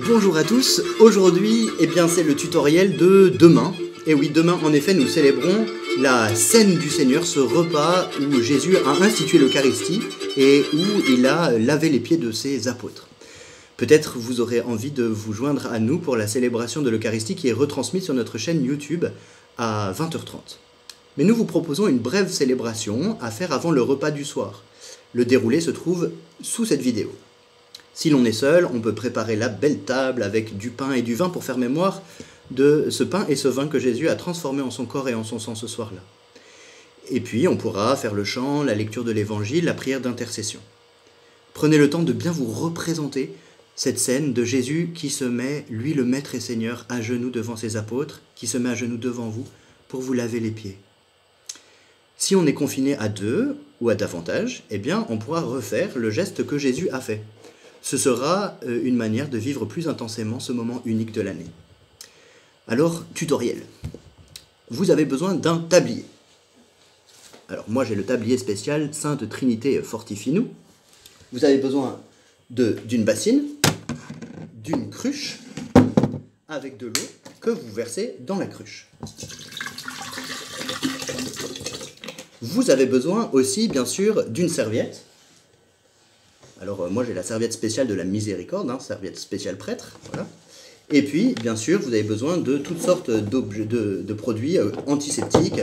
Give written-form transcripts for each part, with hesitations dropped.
Bonjour à tous, aujourd'hui c'est le tutoriel de demain. Et oui, demain en effet nous célébrons la scène du Seigneur, ce repas où Jésus a institué l'Eucharistie et où il a lavé les pieds de ses apôtres. Peut-être vous aurez envie de vous joindre à nous pour la célébration de l'Eucharistie qui est retransmise sur notre chaîne YouTube à 20h30. Mais nous vous proposons une brève célébration à faire avant le repas du soir. Le déroulé se trouve sous cette vidéo. Si l'on est seul, on peut préparer la belle table avec du pain et du vin pour faire mémoire de ce pain et ce vin que Jésus a transformé en son corps et en son sang ce soir-là. Et puis, on pourra faire le chant, la lecture de l'Évangile, la prière d'intercession. Prenez le temps de bien vous représenter cette scène de Jésus qui se met, lui le Maître et Seigneur, à genoux devant ses apôtres, qui se met à genoux devant vous pour vous laver les pieds. Si on est confiné à 2 ou à davantage, on pourra refaire le geste que Jésus a fait. Ce sera une manière de vivre plus intensément ce moment unique de l'année. Alors, tutoriel. Vous avez besoin d'un tablier. Alors, moi j'ai le tablier spécial Sainte Trinité Fortifie-nous. Vous avez besoin d'une bassine, d'une cruche, avec de l'eau que vous versez dans la cruche. Vous avez besoin aussi, bien sûr, d'une serviette. Alors, moi, j'ai la serviette spéciale de la miséricorde, serviette spéciale prêtre, voilà. Et puis, bien sûr, vous avez besoin de toutes sortes de produits antiseptiques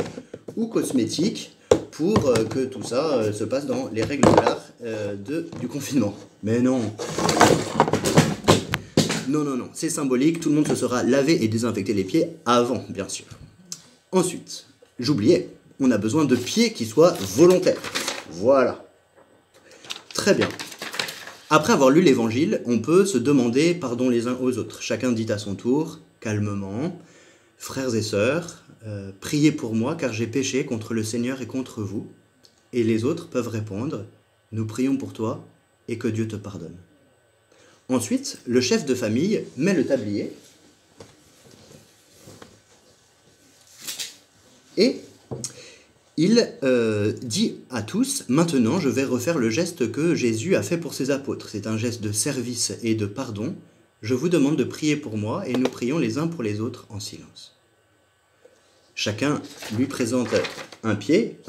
ou cosmétiques pour que tout ça se passe dans les règles de l'art du confinement. Mais non. Non, c'est symbolique, tout le monde se sera lavé et désinfecté les pieds avant, bien sûr. Ensuite, j'oubliais, on a besoin de pieds qui soient volontaires. Voilà. Très bien. Après avoir lu l'Évangile, on peut se demander pardon les uns aux autres. Chacun dit à son tour, calmement, « Frères et sœurs, priez pour moi car j'ai péché contre le Seigneur et contre vous. » Et les autres peuvent répondre, « Nous prions pour toi et que Dieu te pardonne. » Ensuite, le chef de famille met le tablier et il dit à tous, maintenant je vais refaire le geste que Jésus a fait pour ses apôtres. C'est un geste de service et de pardon. Je vous demande de prier pour moi et nous prions les uns pour les autres en silence. Chacun lui présente un pied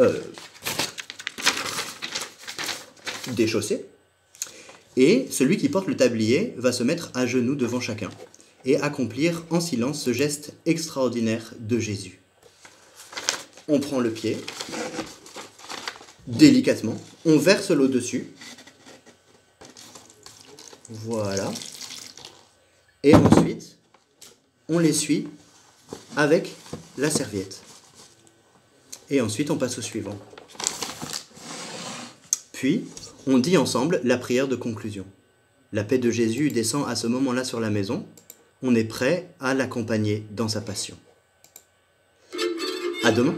déchaussé et celui qui porte le tablier va se mettre à genoux devant chacun et accomplir en silence ce geste extraordinaire de Jésus. On prend le pied, délicatement, on verse l'eau dessus, voilà, et ensuite, on l'essuie avec la serviette. Et ensuite, on passe au suivant. Puis, on dit ensemble la prière de conclusion. La paix de Jésus descend à ce moment-là sur la maison, on est prêt à l'accompagner dans sa passion. À demain.